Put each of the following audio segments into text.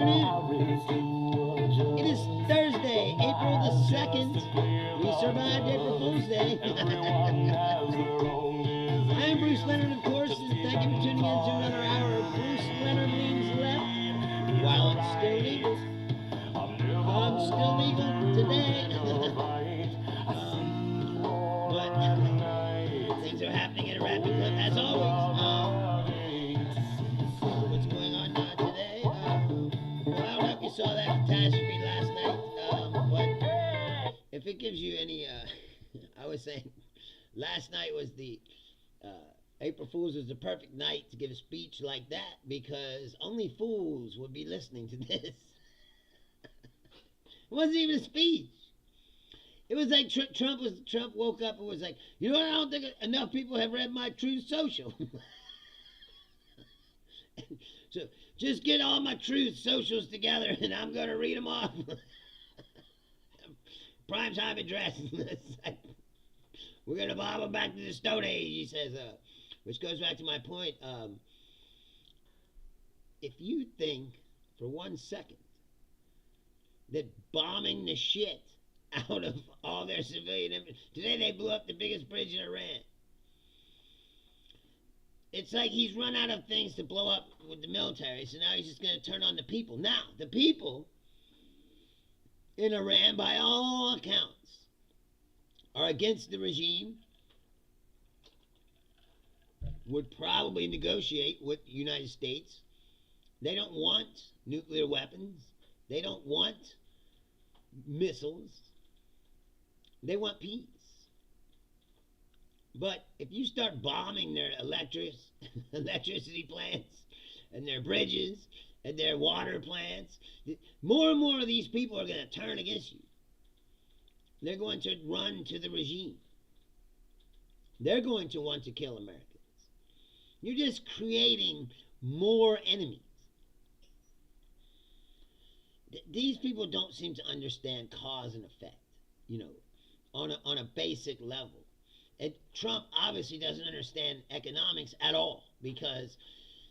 afternoon. It is Thursday, April the 2nd. We survived April Fool's Day. I'm Bruce Leonard, of course, and thank you for tuning in to another hour of Bruce Leonard Leans Left. While I'm still legal. I'm still legal today. But things are happening at a rapid clip, as always. What's going on today? Well, I don't know if you saw that catastrophe last night, but if it gives you any, I was saying, last night was the April Fool's was the perfect night to give a speech like that because only fools would be listening to this. It wasn't even a speech. It was like Trump woke up and was like, you know what? I don't think enough people have read my Truth Social. So just get all my Truth Socials together and I'm going to read them off. Prime time address. We're going to bomb them back to the Stone Age, he says. Which goes back to my point. If you think for 1 second that bombing the shit out of all their civilian... Today they blew up the biggest bridge in Iran. It's like he's run out of things to blow up with the military, so now he's just going to turn on the people. Now, the people in Iran, by all accounts, are against the regime, would probably negotiate with the United States. They don't want nuclear weapons. They don't want missiles. They want peace. But if you start bombing their electricity plants and their bridges and their water plants, more and more of these people are going to turn against you. They're going to run to the regime. They're going to want to kill Americans. You're just creating more enemies. These people don't seem to understand cause and effect, on a basic level. And Trump obviously doesn't understand economics at all because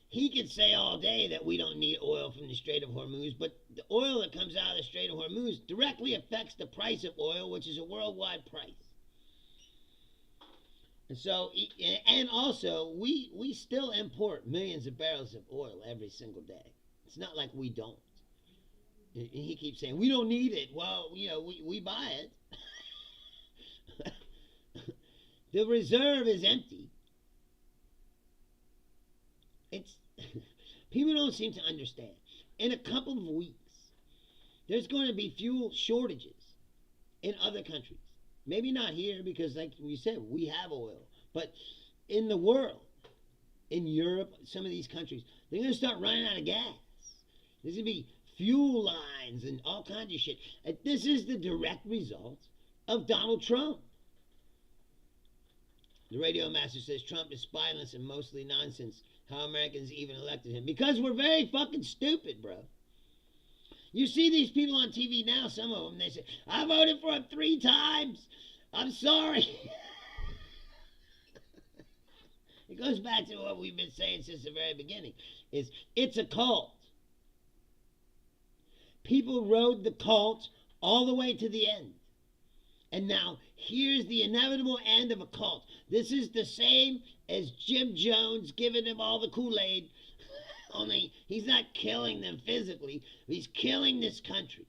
he could say all day that we don't need oil from the Strait of Hormuz, but the oil that comes out of the Strait of Hormuz directly affects the price of oil, which is a worldwide price. And so, and also, we still import millions of barrels of oil every single day. It's not like we don't. And he keeps saying, we don't need it. Well, we buy it. The reserve is empty. People don't seem to understand. In a couple of weeks, there's going to be fuel shortages in other countries. Maybe not here because, like we said, we have oil. But in the world, in Europe, some of these countries, they're going to start running out of gas. There's going to be fuel lines and all kinds of shit. And this is the direct result of Donald Trump. The radio master says Trump is spineless and mostly nonsense. How Americans even elected him. Because we're very fucking stupid, bro. You see these people on TV now, some of them, they say, I voted for him 3 times. I'm sorry. It goes back to what we've been saying since the very beginning. It's a cult. People rode the cult all the way to the end. And now, here's the inevitable end of a cult. This is the same as Jim Jones giving them all the Kool-Aid. Only he's not killing them physically. He's killing this country.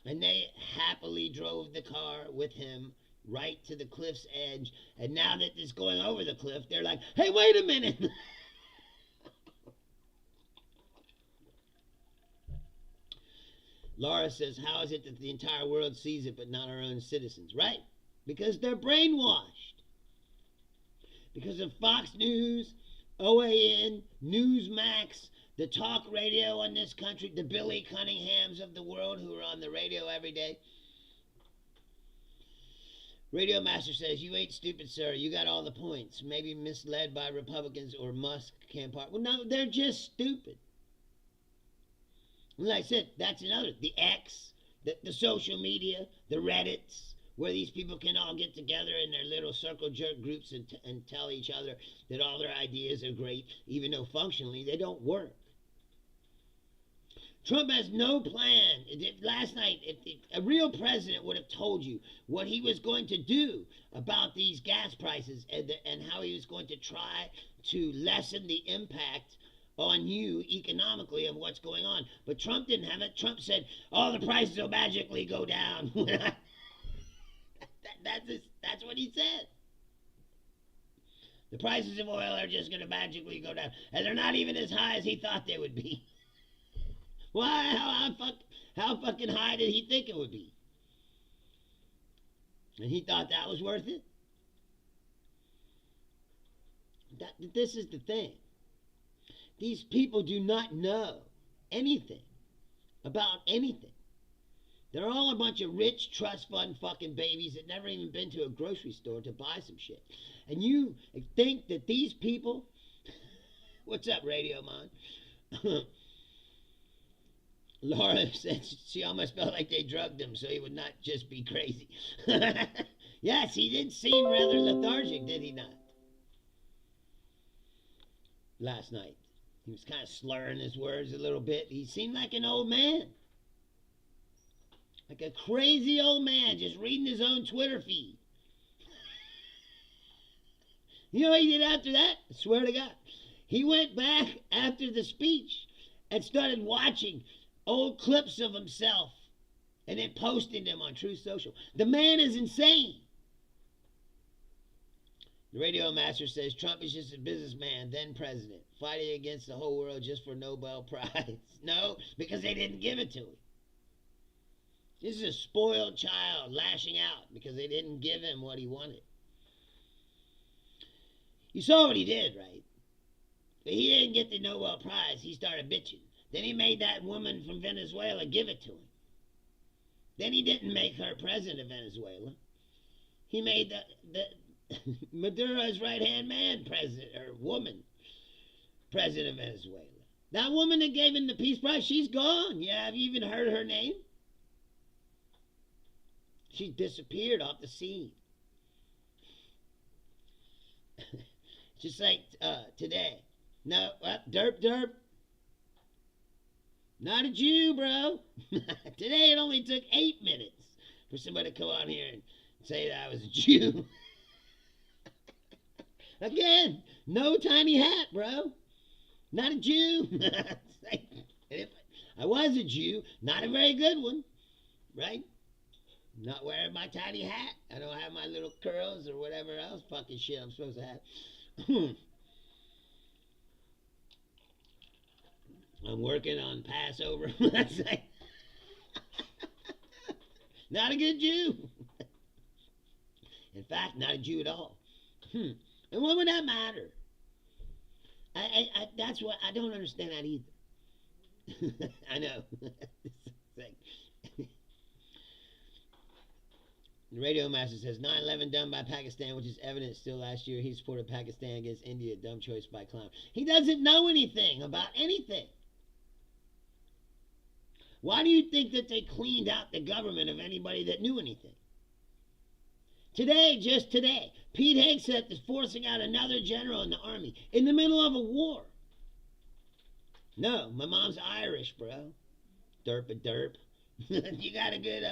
And they happily drove the car with him right to the cliff's edge. And now that it's going over the cliff, they're like, hey, wait a minute. Laura says, how is it that the entire world sees it but not our own citizens? Right. Because they're brainwashed. Because of Fox News, OAN, Newsmax, the talk radio in this country, the Billy Cunninghams of the world who are on the radio every day. Radio Master says, you ain't stupid, sir. You got all the points. Maybe misled by Republicans or Musk can't part. Well, no, they're just stupid. Like I said, that's another. The X, the social media, the Reddits, where these people can all get together in their little circle jerk groups and tell each other that all their ideas are great, even though functionally they don't work. Trump has no plan. Last night, a real president would have told you what he was going to do about these gas prices and how he was going to try to lessen the impact on you economically of what's going on. But Trump didn't have it. Trump said, "Oh, the prices will magically go down." That's what he said. The prices of oil are just going to magically go down, and they're not even as high as he thought they would be. Why? How fucking high did he think it would be? And he thought that was worth it? This is the thing. These people do not know anything about anything. They're all a bunch of rich trust fund fucking babies that never even been to a grocery store to buy some shit. And you think that these people... What's up, Radio Man? Laura said she almost felt like they drugged him so he would not just be crazy. Yes, he did seem rather lethargic, did he not? Last night. He was kind of slurring his words a little bit. He seemed like an old man. Like a crazy old man just reading his own Twitter feed. You know what he did after that? I swear to God. He went back after the speech and started watching old clips of himself and then posting them on Truth Social. The man is insane. The Radio Master says Trump is just a businessman, then president, fighting against the whole world just for Nobel Prize. No, because they didn't give it to him. This is a spoiled child lashing out because they didn't give him what he wanted. You saw what he did, right? But he didn't get the Nobel Prize. He started bitching. Then he made that woman from Venezuela give it to him. Then he didn't make her president of Venezuela. He made the Maduro's right-hand man president, or woman, president of Venezuela. That woman that gave him the Peace Prize, she's gone. Yeah, have you even heard her name? She disappeared off the scene. Just like today. No, derp. Not a Jew, bro. Today it only took 8 minutes for somebody to come on here and say that I was a Jew. Again, no tiny hat, bro. Not a Jew. If I was a Jew, not a very good one, right? Not wearing my tiny hat. I don't have my little curls or whatever else fucking shit I'm supposed to have. I'm working on Passover. Not a good Jew. In fact, not a Jew at all. And what would that matter? That's what I don't understand that either. I know. The Radio Master says 9/11 done by Pakistan, which is evident still last year. He supported Pakistan against India. Dumb choice by clown. He doesn't know anything about anything. Why do you think that they cleaned out the government of anybody that knew anything? Today, just today, Pete Hegseth is forcing out another general in the army in the middle of a war. No, my mom's Irish, bro. Derp. You got a good,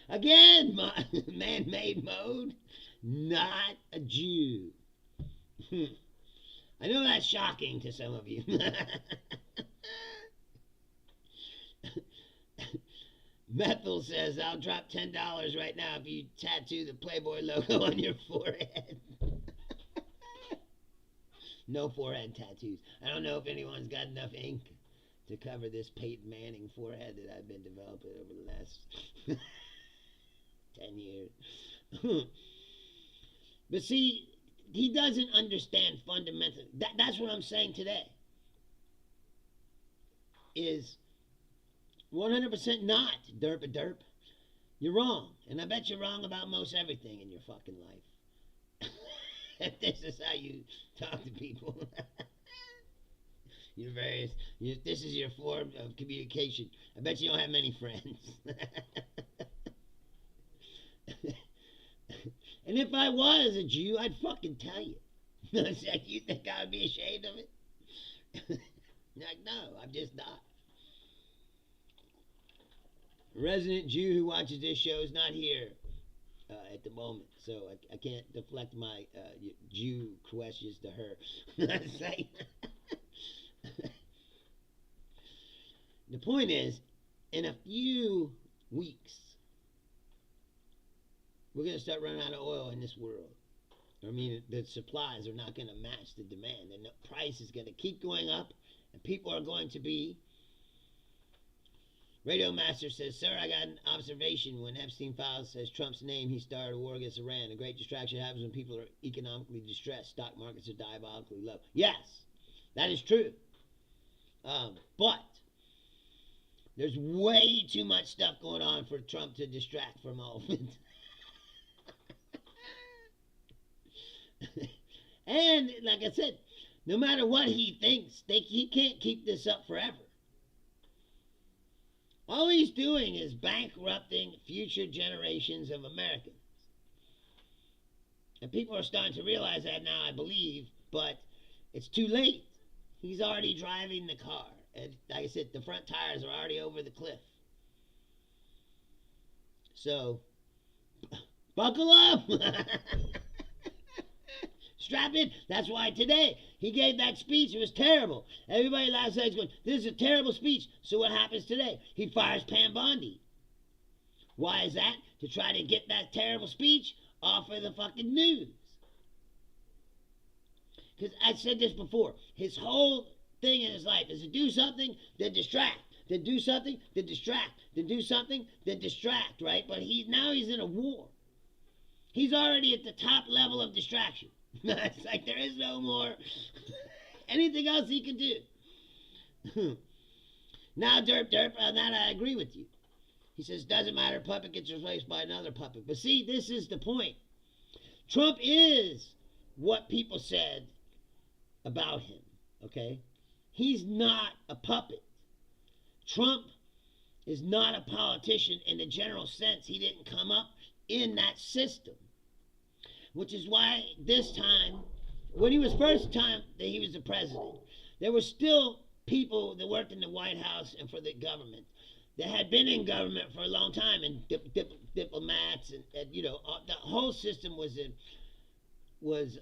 again, man-made mode. Not a Jew. I know that's shocking to some of you. Methel says, I'll drop $10 right now if you tattoo the Playboy logo on your forehead. No forehead tattoos. I don't know if anyone's got enough ink to cover this Peyton Manning forehead that I've been developing over the last 10 years. But see, he doesn't understand fundamentally. That's what I'm saying today. Is 100% not derp. You're wrong. And I bet you're wrong about most everything in your fucking life. If this is how you talk to people. This is your form of communication. I bet you don't have many friends. And if I was a Jew, I'd fucking tell you. You think I would be ashamed of it? Like, no, I'm just not. resident Jew who watches this show is not here at the moment, so I can't deflect my Jew questions to her. The point is, in a few weeks, we're going to start running out of oil in this world. I mean, the supplies are not going to match the demand, and the price is going to keep going up, and people are going to be... Radio Master says, sir, I got an observation. When Epstein Files says Trump's name, he started a war against Iran. A great distraction happens when people are economically distressed. Stock markets are diabolically low. Yes, that is true. But there's way too much stuff going on for Trump to distract from all of it. And, like I said, no matter what he thinks, he can't keep this up forever. All he's doing is bankrupting future generations of Americans. And people are starting to realize that now, I believe, but it's too late. He's already driving the car. And like I said, the front tires are already over the cliff. So, buckle up! Strap in. That's why today he gave that speech. It was terrible. Everybody last night's going, this is a terrible speech. So what happens today? He fires Pam Bondi. Why is that? To try to get that terrible speech off of the fucking news. Because I said this before. His whole thing in his life is to do something, then distract. Then do something, then distract. Then do something, then distract, right? But now he's in a war. He's already at the top level of distraction. It's like there is no more anything else he can do. Now, derp, on that I agree with you. He says, doesn't matter, puppet gets replaced by another puppet. But see, this is the point. Trump is what people said about him, okay? He's not a puppet. Trump is not a politician in the general sense. He didn't come up in that system. Which is why this time, when he was first time that he was the president, there were still people that worked in the White House and for the government that had been in government for a long time, and diplomats, and you know, the whole system was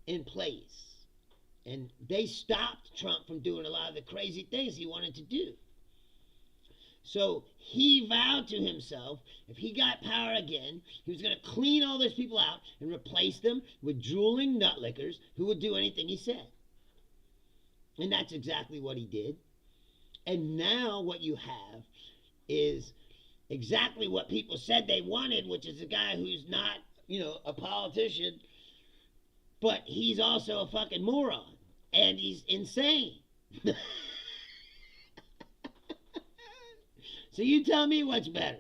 in place. And they stopped Trump from doing a lot of the crazy things he wanted to do. So he vowed to himself, if he got power again, he was going to clean all those people out and replace them with drooling nutlickers who would do anything he said. And that's exactly what he did. And now what you have is exactly what people said they wanted, which is a guy who's not, you know, a politician, but he's also a fucking moron. And he's insane. So you tell me what's better,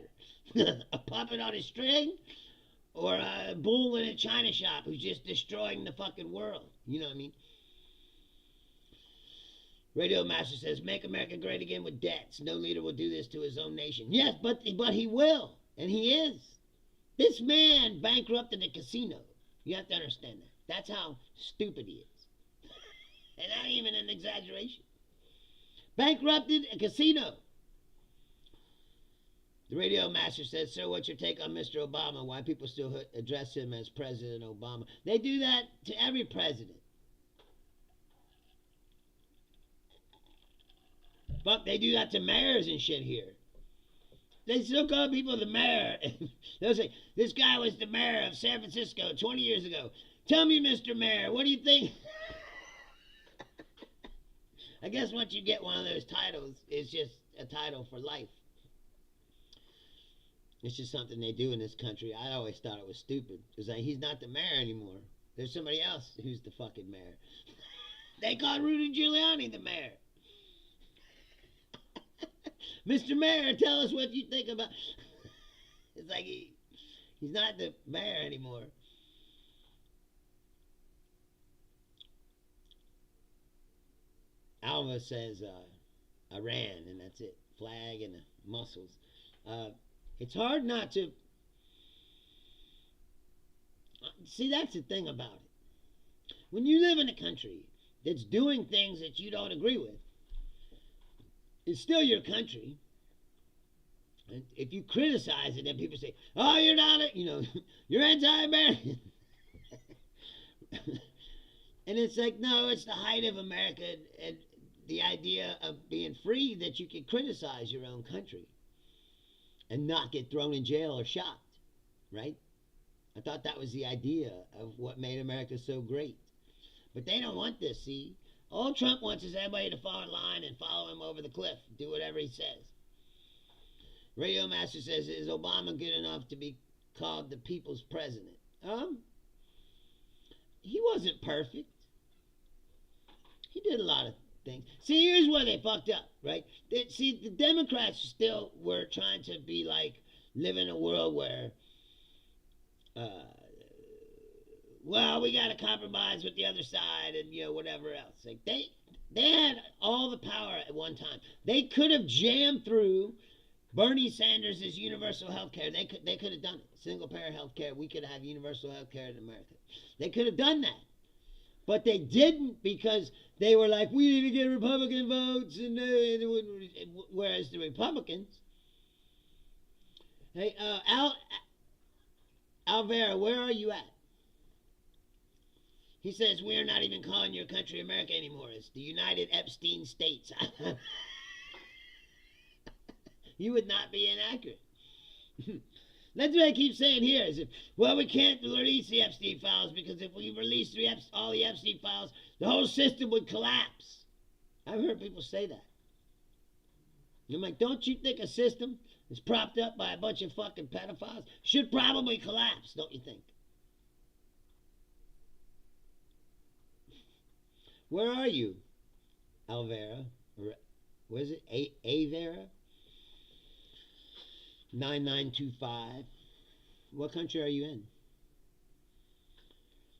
a puppet on a string or a bull in a china shop who's just destroying the fucking world? You know what I mean? Radio Master says, make America great again with debts. No leader will do this to his own nation. Yes, but he will, and he is. This man bankrupted a casino. You have to understand that. That's how stupid he is. And not even an exaggeration. Bankrupted a casino. The Radio Master says, sir, what's your take on Mr. Obama? Why people still address him as President Obama? They do that to every president. But they do that to mayors and shit here. They still call people the mayor. They'll say, this guy was the mayor of San Francisco 20 years ago. Tell me, Mr. Mayor, what do you think? I guess once you get one of those titles, it's just a title for life. It's just something they do in this country. I always thought it was stupid. It's like, he's not the mayor anymore. There's somebody else who's the fucking mayor. They call Rudy Giuliani the mayor. Mr. Mayor, tell us what you think about... It's like he's not the mayor anymore. Alma says Iran, and that's it. Flag and the muscles. It's hard not to... See, that's the thing about it. When you live in a country that's doing things that you don't agree with, it's still your country. And if you criticize it, then people say, "Oh, you're not a, you're anti-American." And it's like, no, it's the height of America and the idea of being free that you can criticize your own country and not get thrown in jail or shot, right? I thought that was the idea of what made America so great. But they don't want this, see? All Trump wants is everybody to fall in line and follow him over the cliff, do whatever he says. Radio Master says, is Obama good enough to be called the people's president? He wasn't perfect. He did a lot of things. See, here's where they fucked up, right? The Democrats still were trying to be like, live in a world where, well, we got to compromise with the other side and, whatever else. Like they had all the power at one time. They could have jammed through Bernie Sanders' universal health care. They could have done it. Single payer health care. We could have universal health care in America. They could have done that. But they didn't because they were like, we need to get Republican votes. Whereas the Republicans... Hey, Alvera, where are you at? He says, we are not even calling your country America anymore. It's the United Epstein States. You would not be inaccurate. That's what I keep saying here. Is well, we can't release the Epstein files because if we release all the Epstein files, the whole system would collapse. I've heard people say that. I'm like, don't you think a system that's propped up by a bunch of fucking pedophiles should probably collapse, don't you think? Where are you, Alvera? Or what is it? Avera? 9925. What country are you in?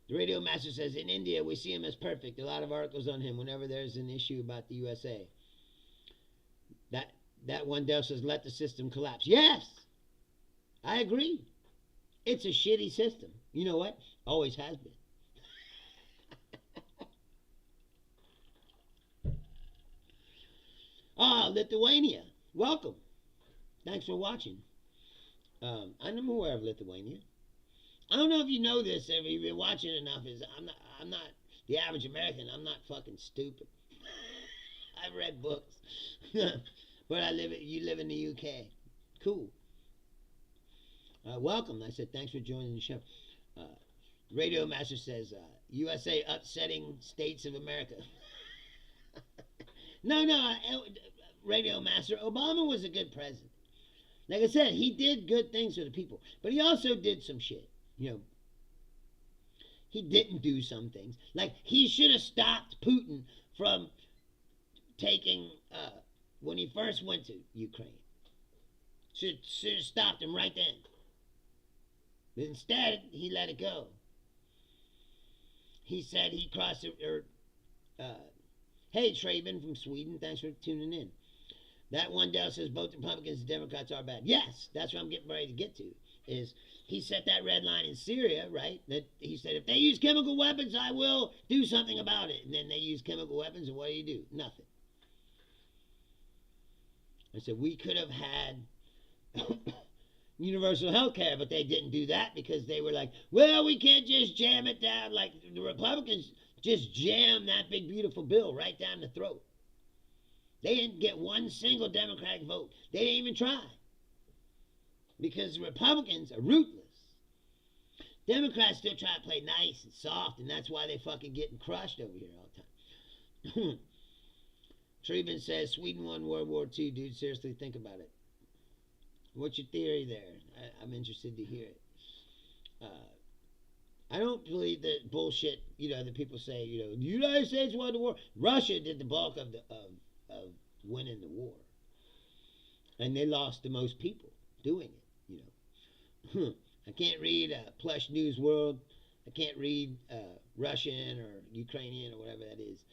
The Radio Master says, in India, we see him as perfect. A lot of articles on him whenever there's an issue about the USA. That one Dell says, let the system collapse. Yes! I agree. It's a shitty system. You know what? Always has been. Lithuania. Welcome. Thanks for watching. I'm aware of Lithuania. I don't know if you know this, if you've been watching enough, is I'm not the average American. I'm not fucking stupid. I've read books. But you live in the UK. Cool. Welcome. I said, thanks for joining the show. Radio Master says, USA upsetting states of America. No, Radio Master, Obama was a good president. Like I said, he did good things for the people. But he also did some shit. He didn't do some things. Like, he should have stopped Putin from taking, when he first went to Ukraine. Should have stopped him right then. But instead, he let it go. He said he crossed hey, Traven from Sweden, thanks for tuning in. That one Dell says both Republicans and Democrats are bad. Yes, that's what I'm getting ready to get to. Is he set that red line in Syria, right? That he said, if they use chemical weapons, I will do something about it. And then they use chemical weapons, and what do? Nothing. I said, we could have had universal health care, but they didn't do that because they were like, well, we can't just jam it down. Like, the Republicans just jammed that big, beautiful bill right down the throat. They didn't get one single Democratic vote. They didn't even try. Because the Republicans are ruthless. Democrats still try to play nice and soft, and that's why they fucking getting crushed over here all the time. Treven says, Sweden won World War II, dude. Seriously, think about it. What's your theory there? I'm interested to hear it. I don't believe that bullshit, that people say, the United States won the war. Russia did the bulk of winning the war. And they lost the most people doing it, I can't read Plush News World. I can't read Russian or Ukrainian or whatever that is.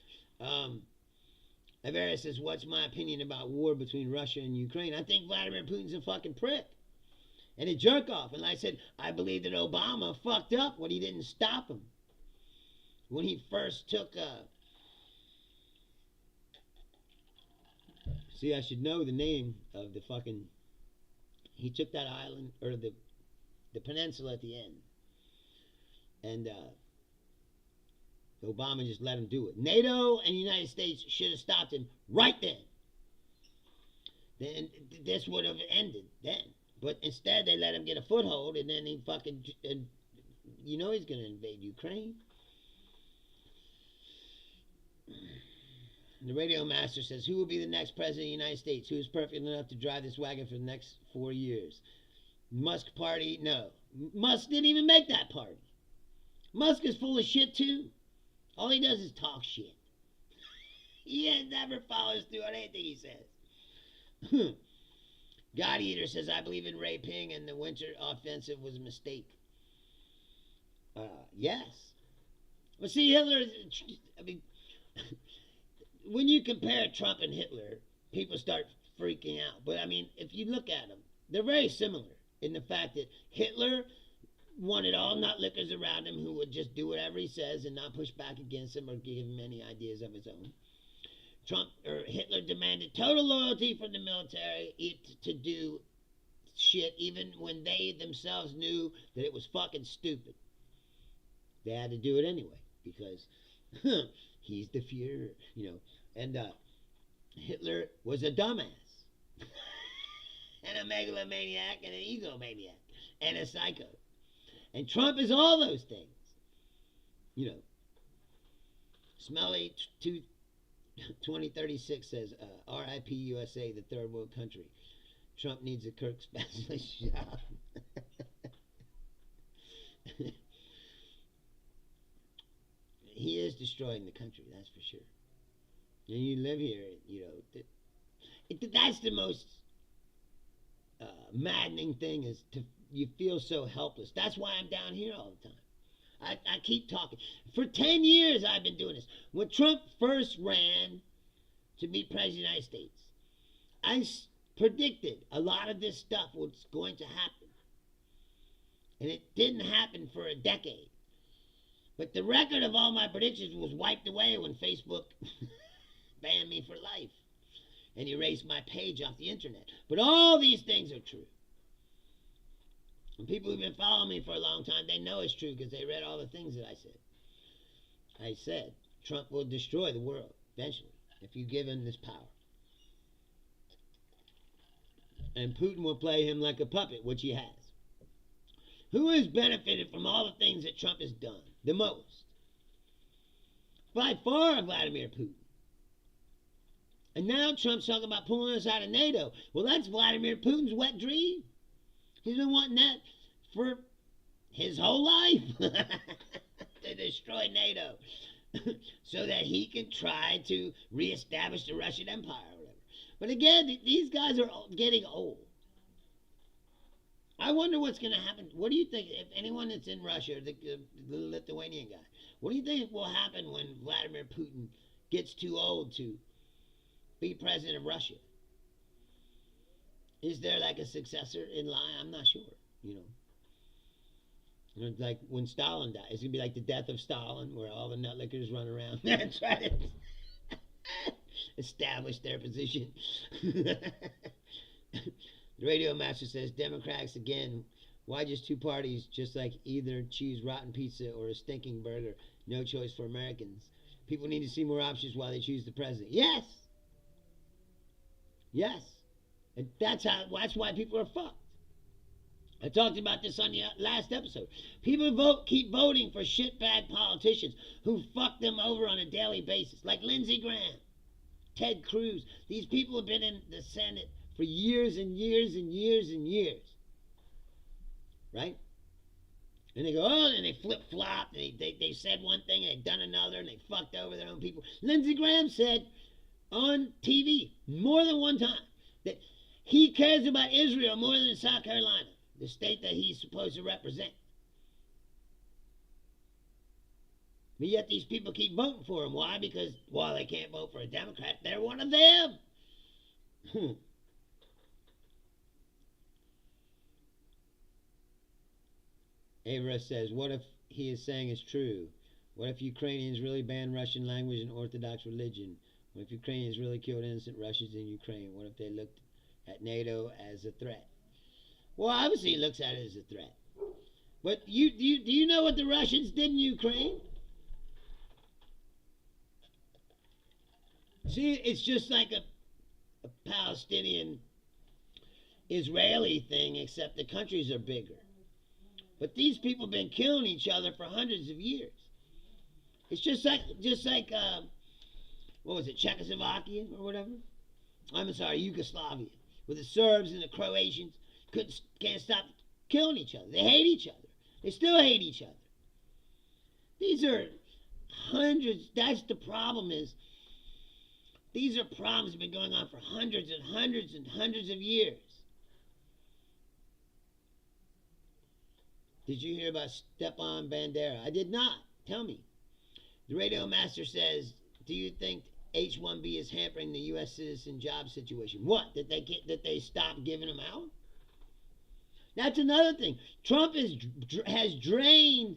Avera says, what's my opinion about war between Russia and Ukraine? I think Vladimir Putin's a fucking prick. And a jerk off. And like I said, I believe that Obama fucked up when he didn't stop him. When he first took... See, I should know the name of the fucking He took that island, or the peninsula at the end. And Obama just let him do it. NATO and the United States should have stopped him right then. Then this would have ended then. But instead, they let him get a foothold, and then he fucking, you know, he's going to invade Ukraine. The radio master says, who will be the next president of the United States? Who is perfect enough to drive this wagon for the next 4 years? Musk party? No. Musk didn't even make that party. Musk is full of shit, too. All he does is talk shit. He never follows through on anything he says. God Eater says, I believe in raping and the winter offensive was a mistake. Yes. Well, see, Hitler, I mean, when you compare Trump and Hitler, people start freaking out. But, I mean, if you look at them, they're very similar in the fact that Hitler wanted all nutlickers around him who would just do whatever he says and not push back against him or give him any ideas of his own. Hitler demanded total loyalty from the military to do shit even when they themselves knew that it was fucking stupid. They had to do it anyway because he's the Fuhrer, you know. And Hitler was a dumbass and a megalomaniac and an egomaniac and a psycho. And Trump is all those things. You know, Smelly 2036 says, R.I.P. USA, the third world country. Trump needs a Kirk specialist job. He is destroying the country, that's for sure. And you live here, you know. That's the most maddening thing is you feel so helpless. That's why I'm down here all the time. I keep talking. For 10 years I've been doing this. When Trump first ran to be president of the United States, I predicted a lot of this stuff was going to happen. And it didn't happen for a decade. But the record of all my predictions was wiped away when Facebook banned me for life and erased my page off the internet. But all these things are true. And people who've been following me for a long time, they know it's true because they read all the things that I said. I said Trump will destroy the world eventually if you give him this power. And Putin will play him like a puppet, which he has. Who has benefited from all the things that Trump has done the most? By far, Vladimir Putin. And now Trump's talking about pulling us out of NATO. Well, that's Vladimir Putin's wet dream. He's been wanting that for his whole life. To destroy NATO. So that he can try to reestablish the Russian Empire or whatever. But again, these guys are getting old. I wonder what's going to happen. What do you think, if anyone that's in Russia, the Lithuanian guy, what do you think will happen when Vladimir Putin gets too old to be president of Russia? Is there like a successor in line? I'm not sure, you know. It's like when Stalin died. It's going to be like the death of Stalin, where all the nutlickers run around and try to establish their position. The radio master says, Democrats again, why just two parties? Just like either choose rotten pizza or a stinking burger. No choice for Americans. People need to see more options while they choose the president. Yes. Yes. And that's why people are fucked. I talked about this on the last episode. People keep voting for shitbag politicians who fuck them over on a daily basis. Like Lindsey Graham, Ted Cruz. These people have been in the Senate for years and years and years and years. Right? And they go, oh, and they flip-flop. They said one thing and they've done another and they fucked over their own people. Lindsey Graham said on TV more than one time that he cares about Israel more than South Carolina, the state that he's supposed to represent. But yet these people keep voting for him. Why? Because, well, they can't vote for a Democrat. They're one of them. Avra says, what if he is saying is true? What if Ukrainians really ban Russian language and Orthodox religion? What if Ukrainians really killed innocent Russians in Ukraine? What if they looked at NATO as a threat? Well, obviously he looks at it as a threat. But do you know what the Russians did in Ukraine? See, it's just like a Palestinian Israeli thing, except the countries are bigger. But these people have been killing each other for hundreds of years. It's just like what was it, Czechoslovakia or whatever? I'm sorry, Yugoslavia, where the Serbs and the Croatians can't stop killing each other. They hate each other. They still hate each other. These are hundreds. That's the problem is these are problems that have been going on for hundreds and hundreds and hundreds of years. Did you hear about Stepan Bandera? I did not. Tell me. The radio master says, do you think H-1B is hampering the U.S. citizen job situation? What? That they stop giving them out? That's another thing. Trump has drained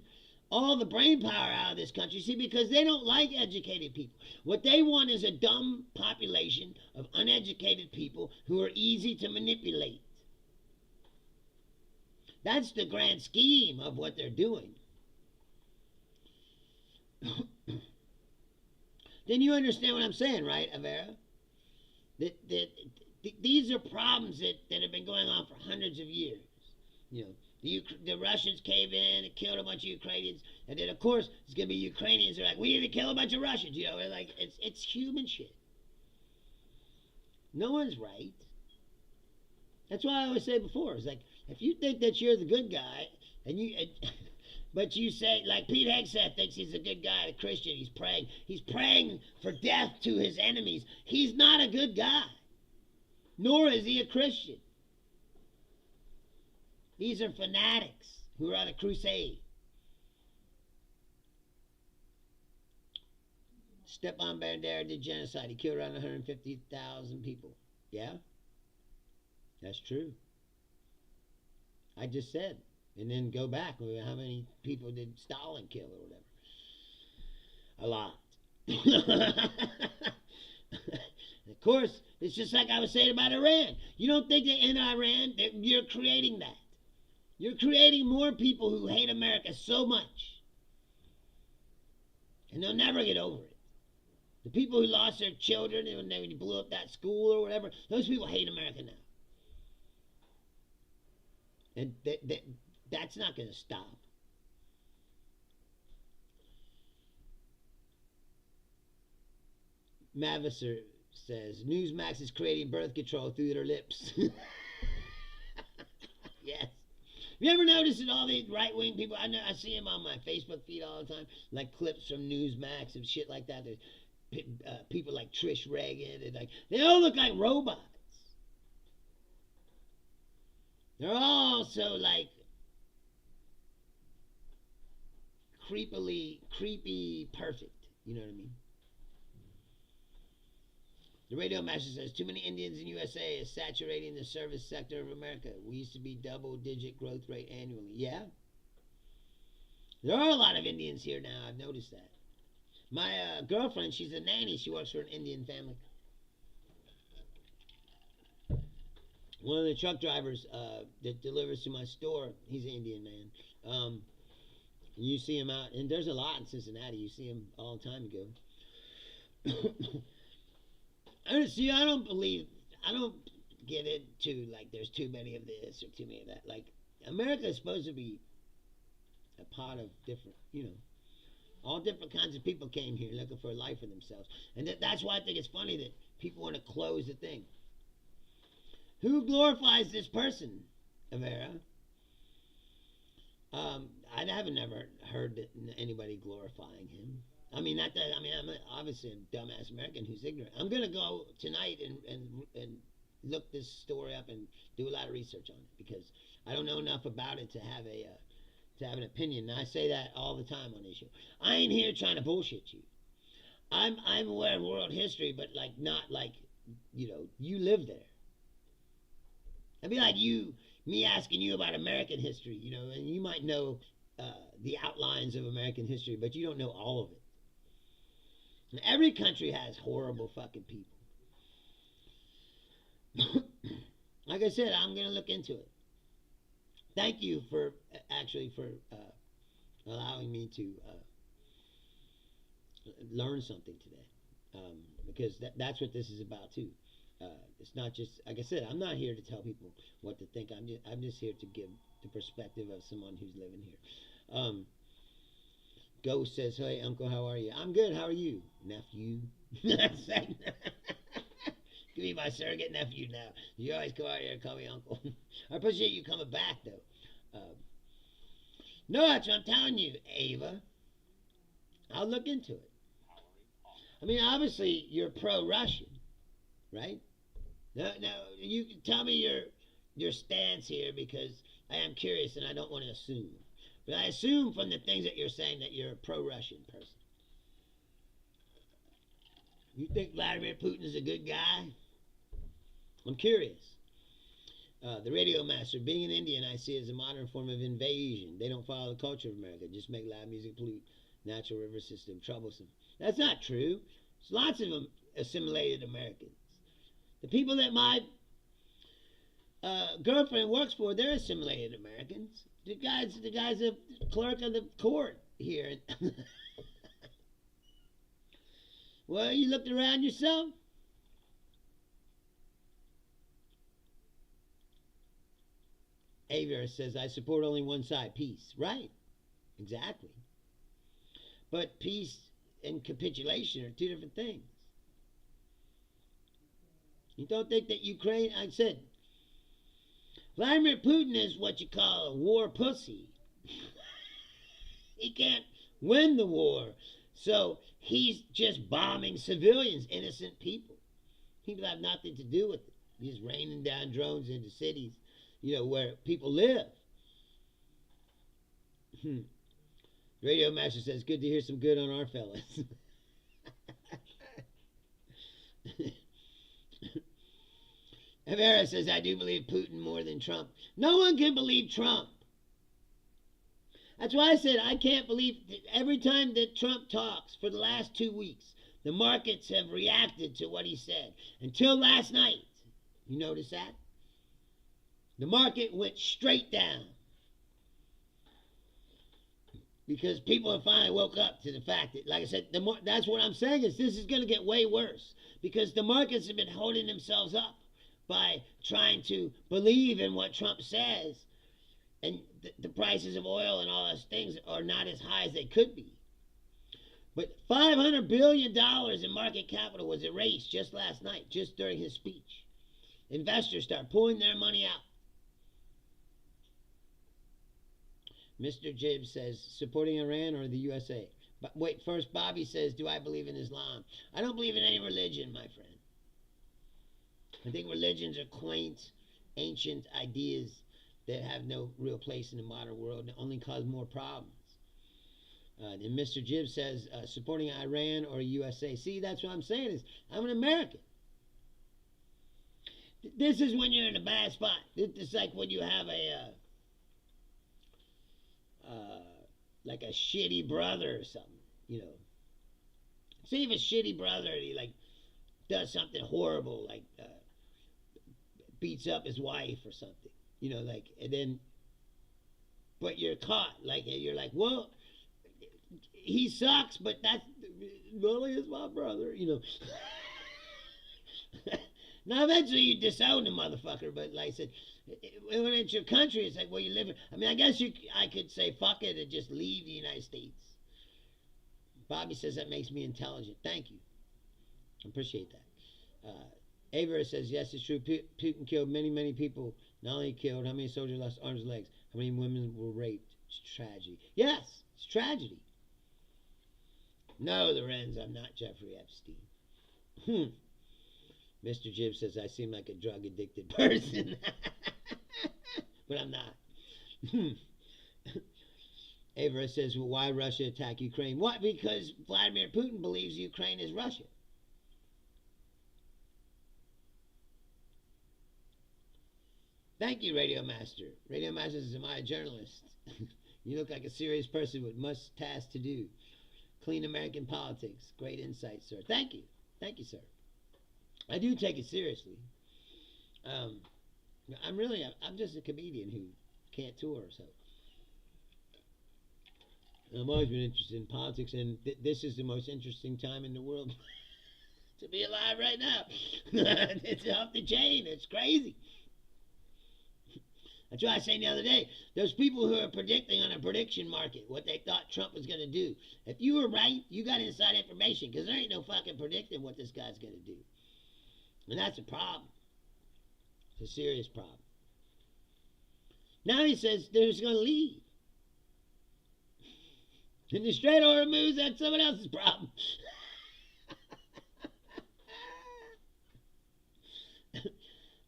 all the brain power out of this country, see, because they don't like educated people. What they want is a dumb population of uneducated people who are easy to manipulate. That's the grand scheme of what they're doing. Then you understand what I'm saying, right, Avera? That these are problems that have been going on for hundreds of years. You know, the Russians cave in and killed a bunch of Ukrainians, and then of course it's gonna be Ukrainians who are like, we need to kill a bunch of Russians. You know, like it's human shit. No one's right. That's why I always say before, it's like if you think that you're the good guy, but you say, like Pete Hegseth thinks he's a good guy, a Christian, he's praying for death to his enemies. He's not a good guy, nor is he a Christian. These are fanatics who are on a crusade. Stepan Bandera did genocide. He killed around 150,000 people. Yeah? That's true. I just said. And then go back. How many people did Stalin kill or whatever? A lot. Of course, it's just like I was saying about Iran. You don't think that in Iran, that you're creating that. You're creating more people who hate America so much. And they'll never get over it. The people who lost their children when they blew up that school or whatever, those people hate America now. And that's not going to stop. Mavisser says, Newsmax is creating birth control through their lips. Yes. You ever notice that all these right-wing people, I see them on my Facebook feed all the time, like clips from Newsmax and shit like that. People like Trish Reagan, and like they all look like robots. They're all so like creepy perfect. You know what I mean? The radio master says, too many Indians in USA is saturating the service sector of America. We used to be double-digit growth rate annually. Yeah? There are a lot of Indians here now. I've noticed that. My girlfriend, she's a nanny. She works for an Indian family. One of the truck drivers that delivers to my store, he's an Indian man. You see him out, and there's a lot in Cincinnati. You see him all the time ago. I don't get into like there's too many of this or too many of that. Like America is supposed to be a pot of different, all different kinds of people came here looking for a life for themselves. And that's why I think it's funny that people want to close the thing. Who glorifies this person, Avera? I haven't never heard anybody glorifying him. I'm obviously a dumbass American who's ignorant. I'm gonna go tonight and look this story up and do a lot of research on it because I don't know enough about it to have an opinion. And I say that all the time on this show. I ain't here trying to bullshit you. I'm aware of world history, but like not like you live there. It'd be like me asking you about American history, and you might know the outlines of American history, but you don't know all of it. And every country has horrible fucking people. Like I said, I'm going to look into it. Thank you for actually for allowing me to learn something today, because that's what this is about too. It's not just like I said. I'm not here to tell people what to think. I'm just here to give the perspective of someone who's living here. Ghost says, "Hey, Uncle, how are you? I'm good. How are you, nephew?" Give me my surrogate nephew now. You always come out here and call me Uncle. I appreciate you coming back though. No, that's what I'm telling you, Ava. I'll look into it. I mean, obviously you're pro-Russian, right? No, you can tell me your stance here because I am curious and I don't want to assume. But I assume from the things that you're saying that you're a pro-Russian person. You think Vladimir Putin is a good guy? I'm curious. The Radio Master, being an Indian, I see as a modern form of invasion. They don't follow the culture of America, just make loud music, pollute natural river system, troublesome. That's not true. There's lots of them assimilated Americans. The people that my girlfriend works for, they're assimilated Americans. The guy's a clerk of the court here. Well, you looked around yourself? Aviar says, I support only one side, peace. Right, exactly. But peace and capitulation are two different things. You don't think that Ukraine, I said, Vladimir Putin is what you call a war pussy. He can't win the war. So he's just bombing civilians, innocent people. People have nothing to do with it. He's raining down drones into cities, where people live. Radio Master says, good to hear some good on our fellas. Avera says, I do believe Putin more than Trump. No one can believe Trump. That's why I said I can't believe every time that Trump talks for the last 2 weeks, the markets have reacted to what he said. Until last night. You notice that? The market went straight down. Because people have finally woke up to the fact that, like I said, that's what I'm saying is this is going to get way worse. Because the markets have been holding themselves up by trying to believe in what Trump says. And the prices of oil and all those things are not as high as they could be. But $500 billion in market capital was erased just last night, just during his speech. Investors start pulling their money out. Mr. Jib says, supporting Iran or the USA? But wait, first Bobby says, do I believe in Islam? I don't believe in any religion, my friend. I think religions are quaint, ancient ideas that have no real place in the modern world and only cause more problems. And Mr. Jib says, supporting Iran or USA? See, that's what I'm saying is, I'm an American. This is when you're in a bad spot. It's like when you have like a shitty brother or something, Say if a shitty brother, he does something horrible, beats up his wife or something, and then, but you're caught, you're like, well, he sucks, but that's, well, he is my brother, Now, eventually you disown the motherfucker, but like I said, when it's your country, it's like, well, you live in, I mean, I guess I could say fuck it and just leave the United States. Bobby says that makes me intelligent. Thank you. I appreciate that. Aver says, yes, it's true. Putin killed many, many people. Not only killed, how many soldiers lost arms and legs? How many women were raped? It's tragedy. Yes, it's tragedy. No, Lorenz, I'm not Jeffrey Epstein. Mr. Jib says, I seem like a drug-addicted person. But I'm not. Avra says, well, why Russia attack Ukraine? What? Because Vladimir Putin believes Ukraine is Russia. Thank you, Radio Master. Radio Master says, am I a journalist? You look like a serious person with much task to do. Clean American politics. Great insight, sir. Thank you. Thank you, sir. I do take it seriously. I'm just a comedian who can't tour. So I've always been interested in politics, and this is the most interesting time in the world to be alive right now. It's off the chain. It's crazy. That's why I was saying the other day, those people who are predicting on a prediction market what they thought Trump was going to do, if you were right, you got inside information, because there ain't no fucking predicting what this guy's going to do. And that's a problem. It's a serious problem. Now he says they're just going to leave. And the Strait of Hormuz, that's someone else's problem.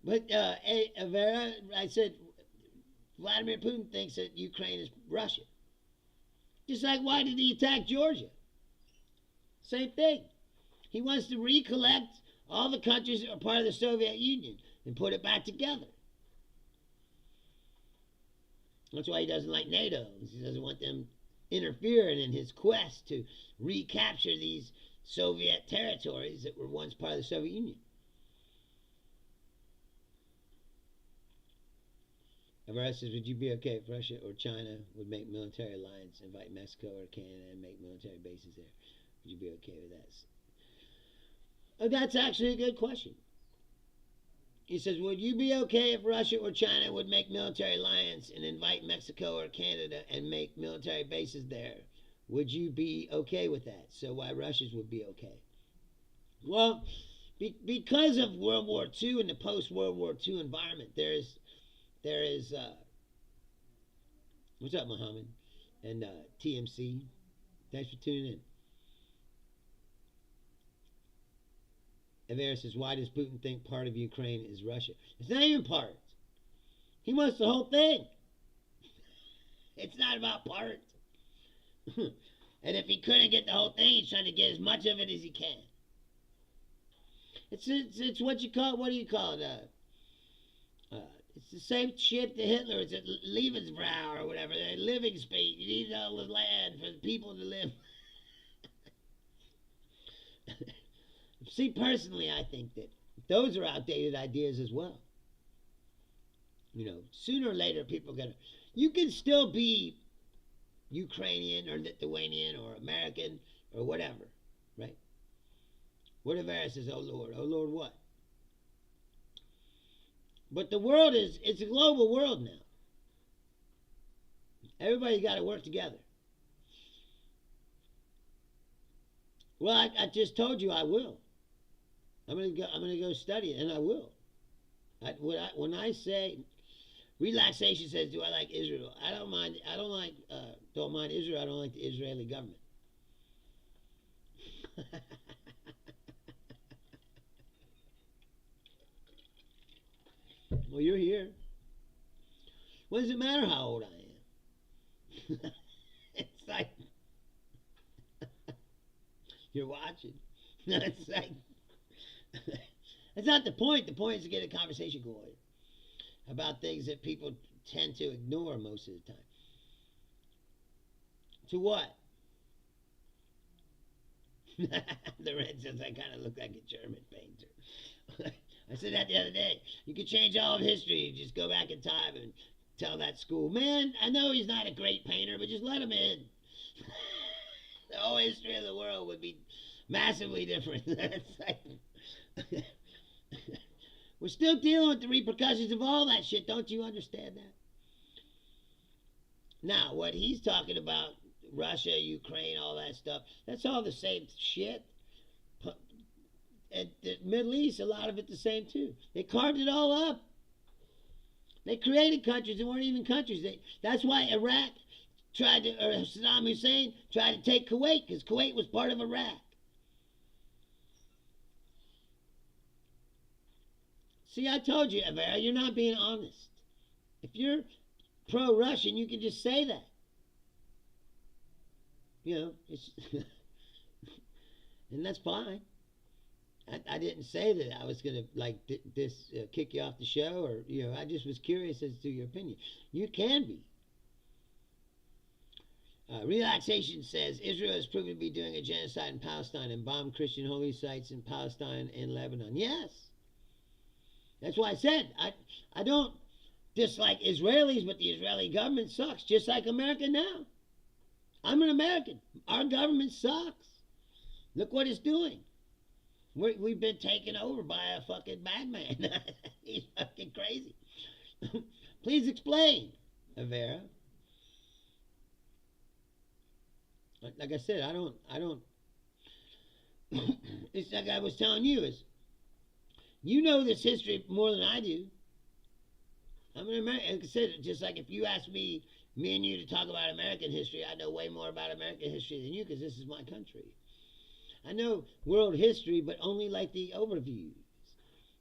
But, hey, Vera, I said, Vladimir Putin thinks that Ukraine is Russia. Just like, why did he attack Georgia? Same thing. He wants to recollect all the countries that are part of the Soviet Union and put it back together. That's why he doesn't like NATO. He doesn't want them interfering in his quest to recapture these Soviet territories that were once part of the Soviet Union. Alvarez says, would you be okay if Russia or China would make military alliance, invite Mexico or Canada and make military bases there? Would you be okay with that? Oh, that's actually a good question. He says, would you be okay if Russia or China would make military alliance and invite Mexico or Canada and make military bases there? Would you be okay with that? So why Russians would be okay? Well, because of World War II and the post-World War II environment, there is what's up, Muhammad? And TMC. Thanks for tuning in. Avera says, why does Putin think part of Ukraine is Russia? It's not even part. He wants the whole thing. It's not about parts. And if he couldn't get the whole thing, he's trying to get as much of it as he can. It's what you call, what do you call it? It's the same shit that Hitler, it's a Lebensraum or whatever, a living space. You need all the land for the people to live. See, personally, I think that those are outdated ideas as well. You know, sooner or later, people are going to... You can still be Ukrainian or Lithuanian or American or whatever, right? What if Vera says, oh Lord, what? But the world it's a global world now. Everybody's got to work together. Well, I just told you I will. I'm gonna go study it, and I will. When I say relaxation says, do I like Israel? I don't mind. Don't mind Israel. I don't like the Israeli government. Well, you're here. What does it matter how old I am? It's like you're watching. It's like that's not the point. The point is to get a conversation going about things that people tend to ignore most of the time. To what? The red says I kind of look like a German painter. I said that the other day. You could change all of history. Just go back in time and tell that school, man, I know he's not a great painter, but just let him in. The whole history of the world would be massively different. We're still dealing with the repercussions of all that shit. Don't you understand that? Now, what he's talking about, Russia, Ukraine, all that stuff, that's all the same shit. And the Middle East, a lot of it the same too. They carved it all up. They created countries that weren't even countries. That's why Iraq tried to, or Saddam Hussein tried to take Kuwait, because Kuwait was part of Iraq. See, I told you, Avera, you're not being honest. If you're pro-Russian, you can just say that. You know, it's and that's fine. I didn't say that I was going to, like, kick you off the show, or, you know, I just was curious as to your opinion. You can be. Relaxation says, Israel has proven to be doing a genocide in Palestine and bombed Christian holy sites in Palestine and Lebanon. Yes. That's why I said, I don't Just like Israelis, but the Israeli government sucks, just like America now. I'm an American. Our government sucks. Look what it's doing. We've been taken over by a fucking madman. He's fucking crazy. Please explain, Avera. Like I said, I don't. It's like I was telling you, is you know this history more than I do. I'm an American. Like I said, just like if you ask me and you to talk about American history, I know way more about American history than you because this is my country. I know world history, but only like the overviews.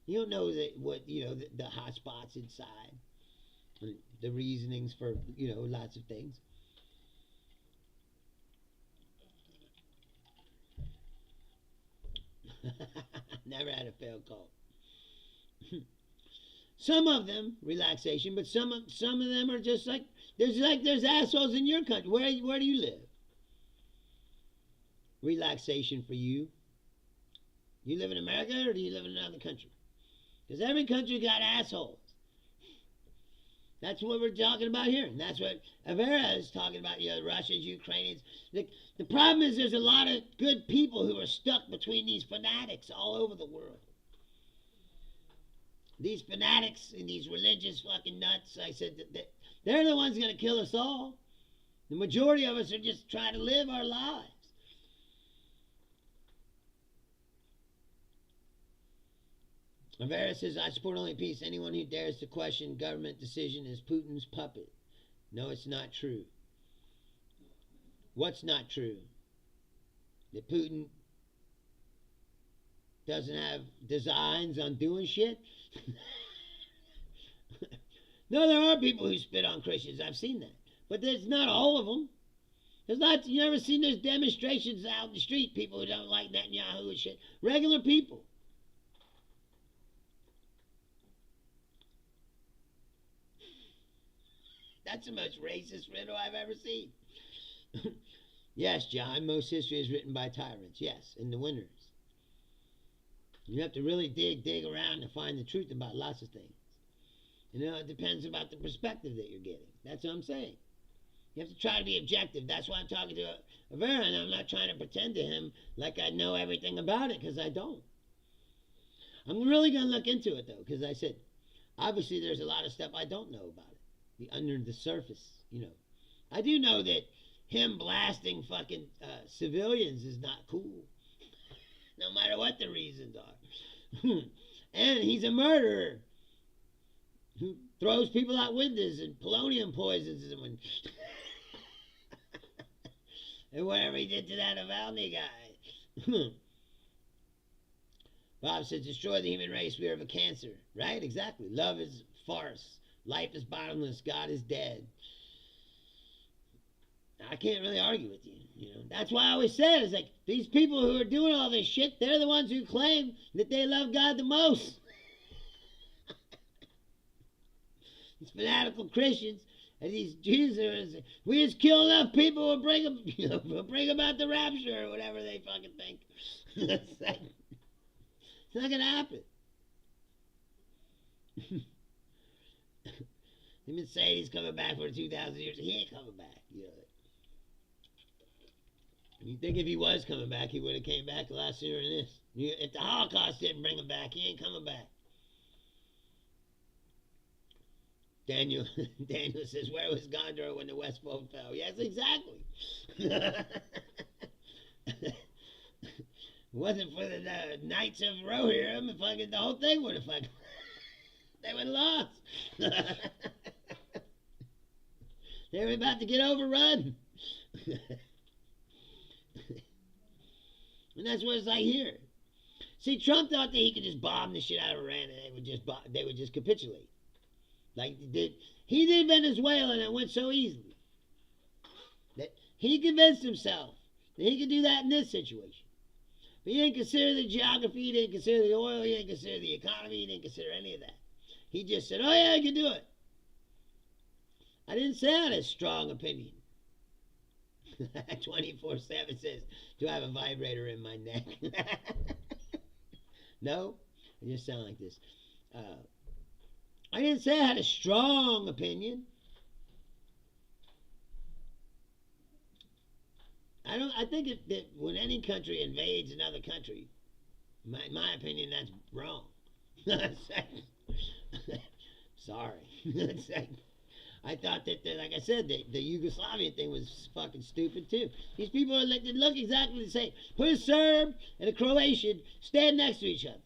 You don't know the hot spots inside, the reasonings for lots of things. Never had a failed call. Some of them relaxation, but some of them are just like there's assholes in your country. Where do you live? Relaxation for you. You live in America or do you live in another country? Because every country got assholes. That's what we're talking about here. And that's what Avera is talking about. Russians, Ukrainians. The problem is there's a lot of good people who are stuck between these fanatics all over the world. These fanatics and these religious fucking nuts, I said, they're the ones going to kill us all. The majority of us are just trying to live our lives. Avera says, I support only peace. Anyone who dares to question government decision is Putin's puppet. No, it's not true. What's not true? That Putin doesn't have designs on doing shit? No, there are people who spit on Christians. I've seen that. But there's not all of them. You never seen those demonstrations out in the street, people who don't like Netanyahu and shit. Regular people. That's the most racist riddle I've ever seen. Yes, John, most history is written by tyrants. Yes, in the winners. You have to really dig around to find the truth about lots of things. It depends about the perspective that you're getting. That's what I'm saying. You have to try to be objective. That's why I'm talking to Avera, and I'm not trying to pretend to him like I know everything about it, because I don't. I'm really going to look into it, though, because I said, obviously there's a lot of stuff I don't know about it. Under the surface, I do know that him blasting fucking civilians is not cool. No matter what the reasons are. And he's a murderer who throws people out windows and polonium poisons them and whatever he did to that Navalny guy. Bob says, destroy the human race, we are a cancer. Right? Exactly. Love is farce. Life is bottomless. God is dead. I can't really argue with you. That's why I always said, it's like, these people who are doing all this shit, they're the ones who claim that they love God the most. These fanatical Christians and these Jews, we just kill enough people, we'll bring them, we'll bring about the rapture or whatever they fucking think. It's not gonna happen. He's been saying he's coming back for 2,000 years. He ain't coming back. You think if he was coming back, he would have came back a lot sooner than this. If the Holocaust didn't bring him back, he ain't coming back. Daniel says, where was Gondor when the West Pole fell? Yes, exactly. It wasn't for the Knights of Rohirrim, the whole thing would have fucking... They would have lost. They were about to get overrun. And that's what it's like here. See, Trump thought that he could just bomb the shit out of Iran and they would just capitulate. Like he did Venezuela, and it went so easily. That he convinced himself that he could do that in this situation. But he didn't consider the geography, he didn't consider the oil, he didn't consider the economy, he didn't consider any of that. He just said, oh yeah, I can do it. I didn't say I had a strong opinion. 24/7 says, do I have a vibrator in my neck? No? I just sound like this. I didn't say I had a strong opinion. I think that when any country invades another country, in my opinion, that's wrong. Sorry. I thought that, like I said, the Yugoslavian thing was fucking stupid too. These people are they look exactly the same. Put a Serb and a Croatian stand next to each other,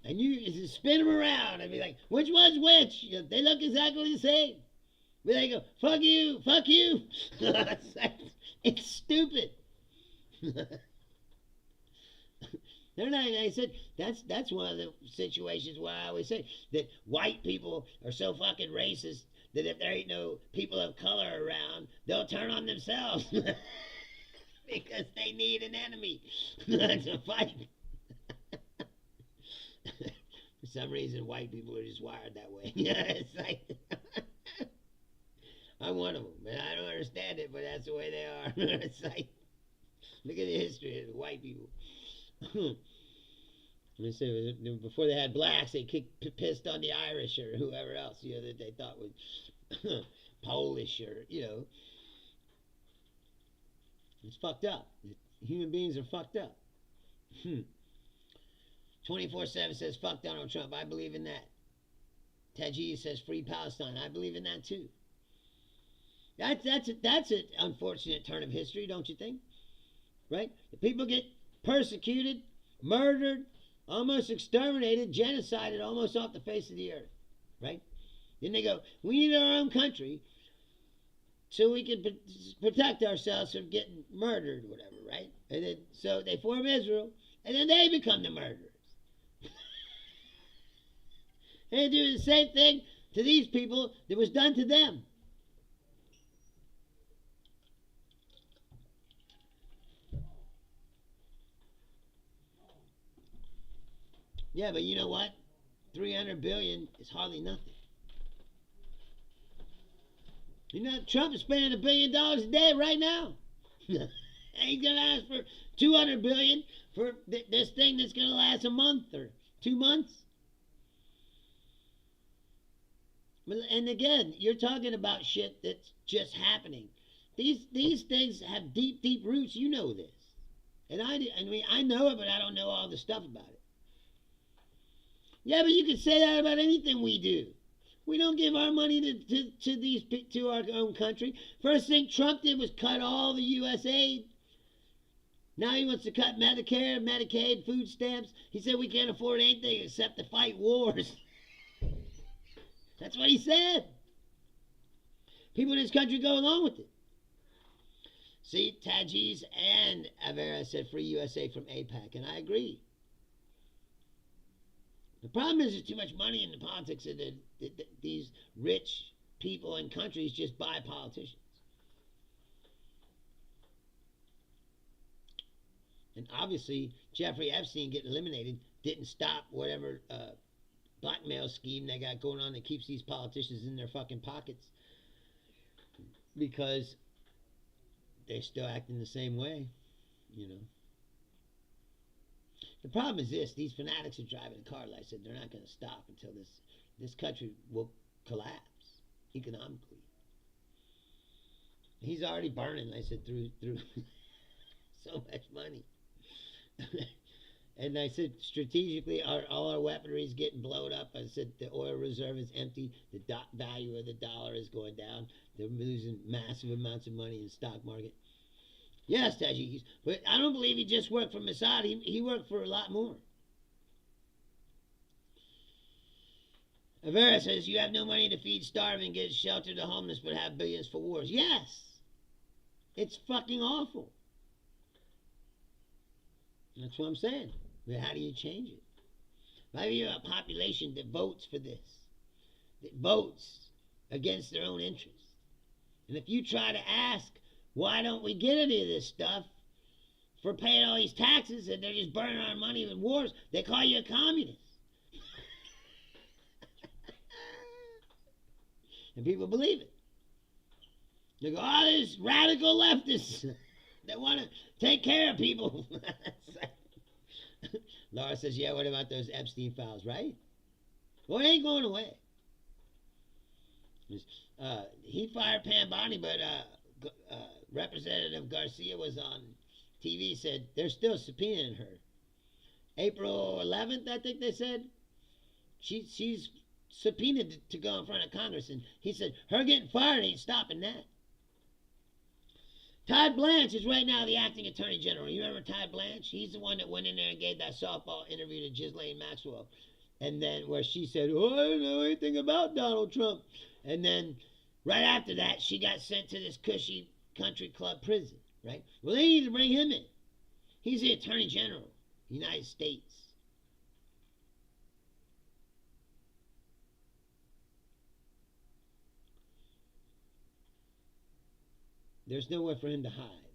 and you spin them around and be like, which one's which? You know, they look exactly the same. But they go, fuck you, fuck you. It's stupid. They're not. I said that's one of the situations where I always say that white people are so fucking racist that if there ain't no people of color around, they'll turn on themselves because they need an enemy to fight. For some reason, white people are just wired that way. It's like I'm one of them, and I don't understand it, but that's the way they are. It's like look at the history of the white people. Let me say, before they had blacks, they pissed on the Irish or whoever else, that they thought was Polish or, It's fucked up. Human beings are fucked up. 24/7 says, fuck Donald Trump. I believe in that. Tajid says, free Palestine. I believe in that too. That's an unfortunate turn of history, don't you think? Right? The people get persecuted, murdered, almost exterminated, genocided almost off the face of the earth. Right? Then they go, we need our own country so we can protect ourselves from getting murdered or whatever, right? And then, so they form Israel, and then they become the murderers. And they do the same thing to these people that was done to them. Yeah, but you know what? 300 billion is hardly nothing. Trump is spending $1 billion a day right now. And he's gonna ask for 200 billion for this thing that's gonna last a month or 2 months. And again, you're talking about shit that's just happening. These things have deep, deep roots. You know this, and I know it, but I don't know all the stuff about it. Yeah, but you can say that about anything we do. We don't give our money to our own country. First thing Trump did was cut all the U.S. aid. Now he wants to cut Medicare, Medicaid, food stamps. He said we can't afford anything except to fight wars. That's what he said. People in this country go along with it. See, Tajiz and Avera said free USA from AIPAC, and I agree. The problem is there's too much money in the politics, and these rich people and countries just buy politicians. And obviously, Jeffrey Epstein getting eliminated didn't stop whatever blackmail scheme they got going on that keeps these politicians in their fucking pockets, because they're still acting the same way, The problem is this: these fanatics are driving a car. Like I said, they're not going to stop until this country will collapse economically. He's already burning, like I said, through so much money. And I said, strategically, all our weaponry is getting blown up. I said, the oil reserve is empty. The value of the dollar is going down. They're losing massive amounts of money in the stock market. Yes, Tajik, but I don't believe he just worked for Mossad. He worked for a lot more. Avera says, you have no money to feed starving, get shelter to homeless, but have billions for wars. Yes. It's fucking awful. That's what I'm saying. But how do you change it? If you have a population that votes for this, that votes against their own interests, and if you try to ask, why don't we get any of this stuff for paying all these taxes and they're just burning our money with wars, they call you a communist. And people believe it. They go, oh, there's radical leftists that want to take care of people. Laura says, yeah, what about those Epstein files, right? Well, it ain't going away. He fired Pam Bondi, but Representative Garcia was on TV, said they're still subpoenaing her. April 11th, I think they said. She's subpoenaed to go in front of Congress, and he said her getting fired ain't stopping that. Todd Blanche is right now the acting attorney general. You remember Todd Blanche? He's the one that went in there and gave that softball interview to Ghislaine Maxwell. And then where she said, oh, I don't know anything about Donald Trump. And then right after that, she got sent to this cushy country club prison, right? Well, they need to bring him in. He's the attorney general of the United States. There's nowhere for him to hide.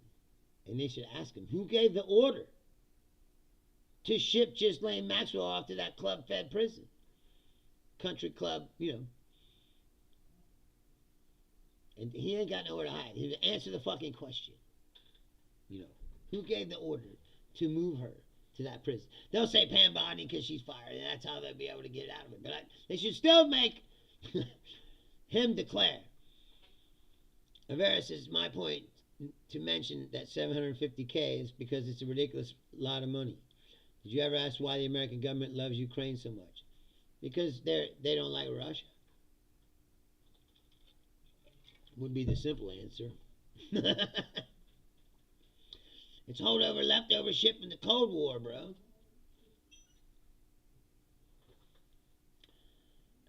And they should ask him, who gave the order to ship Ghislaine Maxwell off to that club-fed prison? Country club, you know. And he ain't got nowhere to hide. He would answer the fucking question. You know, who gave the order to move her to that prison? They'll say Pam Bondi because she's fired, and that's how they'll be able to get out of it. But they should still make him declare. Avera says, my point to mention that $750K is because it's a ridiculous lot of money. Did you ever ask why the American government loves Ukraine so much? Because they don't like Russia. Would be the simple answer. It's holdover, leftover shit from the Cold War, bro.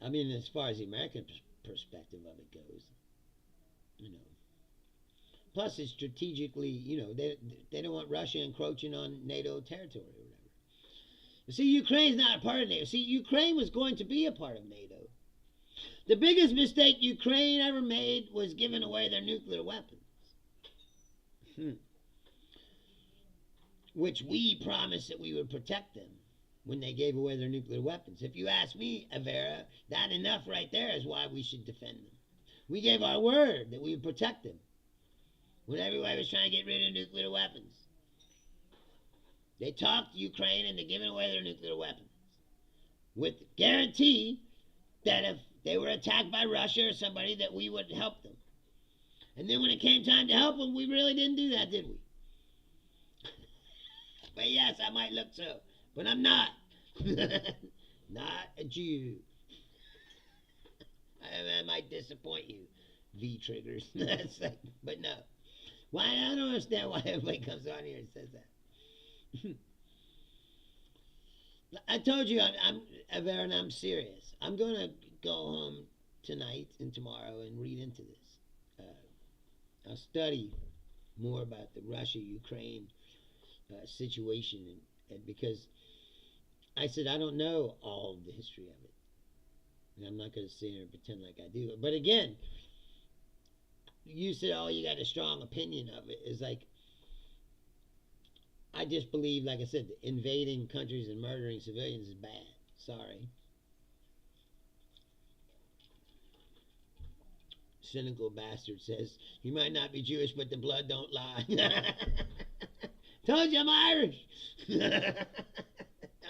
I mean, as far as the American perspective of it goes, you know. Plus, it's strategically, you know, they don't want Russia encroaching on NATO territory or whatever. You see, Ukraine's not a part of NATO. See, Ukraine was going to be a part of NATO. The biggest mistake Ukraine ever made was giving away their nuclear weapons. Which we promised that we would protect them when they gave away their nuclear weapons. If you ask me, Avera, that enough right there is why we should defend them. We gave our word that we would protect them when everybody was trying to get rid of nuclear weapons. They talked to Ukraine into giving away their nuclear weapons with guarantee that if they were attacked by Russia or somebody, that we would help them. And then when it came time to help them, we really didn't do that, did we? But yes, I might look so, but I'm not. Not a Jew. I might disappoint you, V-triggers. But no. Why? I don't understand why everybody comes on here and says that. I told you I'm serious. I'm going to go home tonight and tomorrow and read into this. I'll study more about the Russia-Ukraine situation, and because I said I don't know all of the history of it. And I'm not going to sit here and pretend like I do. But again, you said, oh, you got a strong opinion of it. It's like, I just believe, like I said, invading countries and murdering civilians is bad. Sorry. Cynical bastard says, you might not be Jewish, but the blood don't lie. Told you I'm Irish. I'm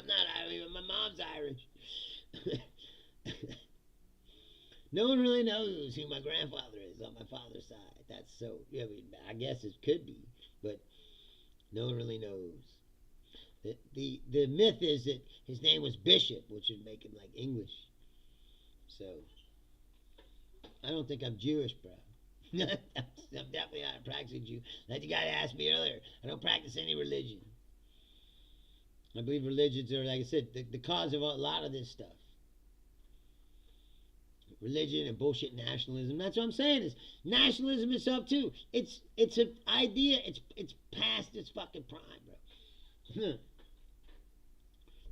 not Irish, but my mom's Irish. No one really knows who my grandfather is on my father's side. That's so, I mean, I guess it could be, but no one really knows. The myth is that his name was Bishop, which would make him like English. So, I don't think I'm Jewish, bro. I'm definitely not a practicing Jew. Like the guy asked me earlier, I don't practice any religion. I believe religions are, like I said, the cause of a lot of this stuff. Religion and bullshit nationalism. That's what I'm saying. Is nationalism itself too. It's an idea. It's past its fucking prime, bro.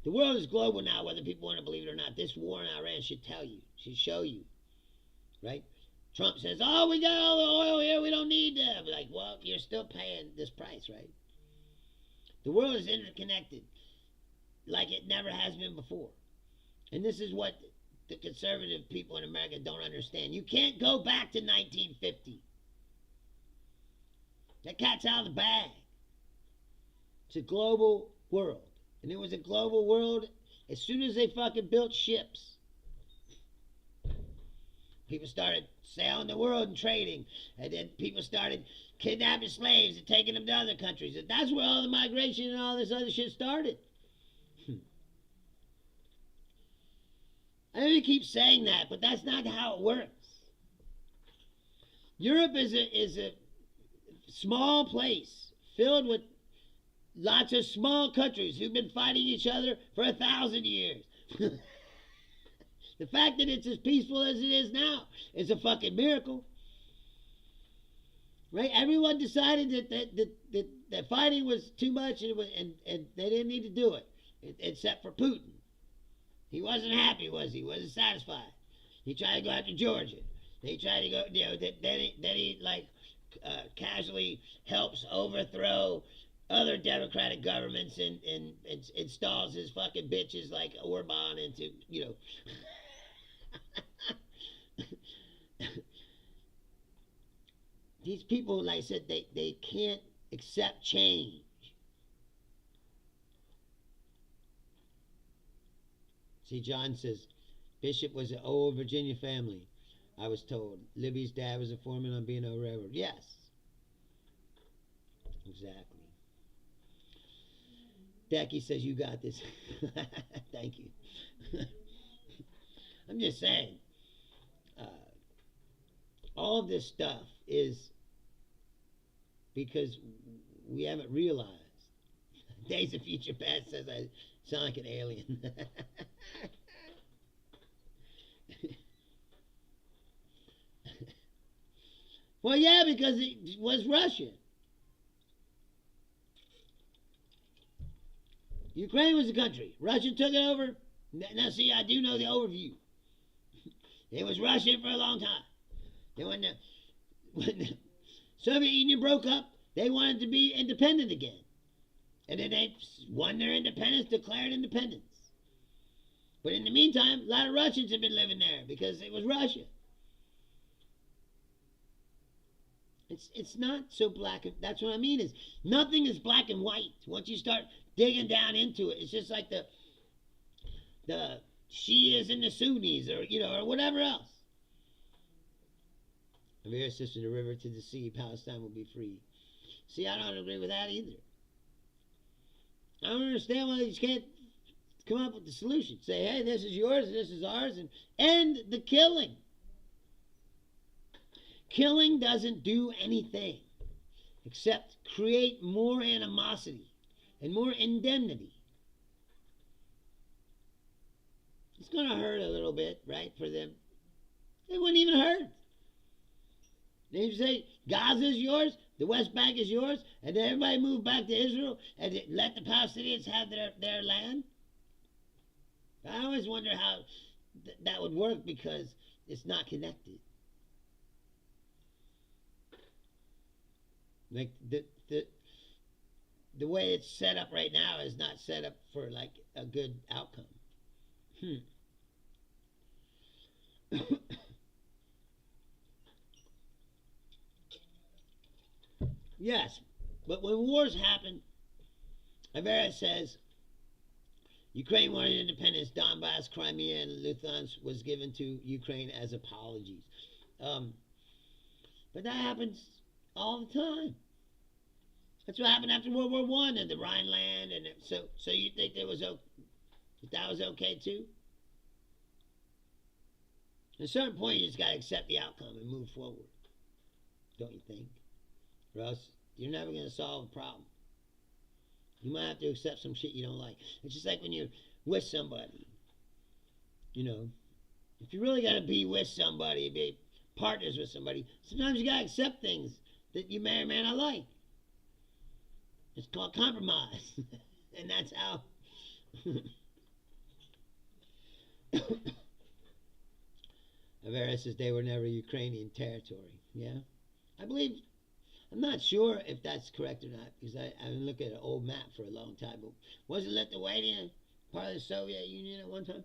The world is global now, whether people want to believe it or not. This war in Iran should tell you, should show you, right? Trump says, "Oh, we got all the oil here. We don't need that." Like, well, you're still paying this price, right? The world is interconnected, like it never has been before, and this is what the conservative people in America don't understand. You can't go back to 1950. That cat's out of the bag. It's a global world. And it was a global world as soon as they fucking built ships. People started sailing the world and trading. And then people started kidnapping slaves and taking them to other countries. And that's where all the migration and all this other shit started. I know you keep saying that, but that's not how it works. Europe is a small place filled with lots of small countries who've been fighting each other for 1,000 years. The fact that it's as peaceful as it is now is a fucking miracle. Right? Everyone decided that fighting was too much and they didn't need to do it, except for Putin. He wasn't happy, was he? Wasn't satisfied. He tried to go after Georgia. He tried to go, then he casually helps overthrow other democratic governments and installs his fucking bitches like Orban into, These people, like I said, they can't accept change. See, John says, Bishop was an old Virginia family, I was told. Libby's dad was a foreman on B&O Railroad. Yes. Exactly. Becky says, you got this. Thank you. I'm just saying, all of this stuff is because we haven't realized. Days of Future Past says I sound like an alien. Well, yeah, because it was Russia. Ukraine was a country. Russia took it over. Now, see, I do know the overview. It was Russian for a long time. Then when the Soviet Union broke up, they wanted to be independent again. And then they won their independence, declared independence. But in the meantime, a lot of Russians have been living there because it was Russia. It's not so black. That's what I mean is nothing is black and white. Once you start digging down into it, it's just like the Shias and the Sunnis, or whatever else. Rivera says from the river to the sea, Palestine will be free. See, I don't agree with that either. I don't understand why they just can't come up with the solution. Say, hey, this is yours, and this is ours, and end the killing. Killing doesn't do anything except create more animosity and more indemnity. It's going to hurt a little bit, right, for them. It wouldn't even hurt. Then you say, Gaza is yours, the West Bank is yours, and then everybody move back to Israel and let the Palestinians have their land? I always wonder how that would work because it's not connected. Like the way it's set up right now is not set up for like a good outcome. Yes, but when wars happen, Rivera says Ukraine wanted independence, Donbass, Crimea, and Luhansk was given to Ukraine as apologies. But that happens all the time. That's what happened after World War I and the Rhineland, and so you think that was okay too? At a certain point, you just got to accept the outcome and move forward, don't you think? Or else you're never going to solve a problem. You might have to accept some shit you don't like. It's just like when you're with somebody. If you really got to be with somebody, be partners with somebody, sometimes you got to accept things that you may or may not like. It's called compromise. And that's how. Rivera says they were never Ukrainian territory. Yeah? I'm not sure if that's correct or not, because I haven't looked at an old map for a long time. But wasn't Lithuania part of the Soviet Union at one time?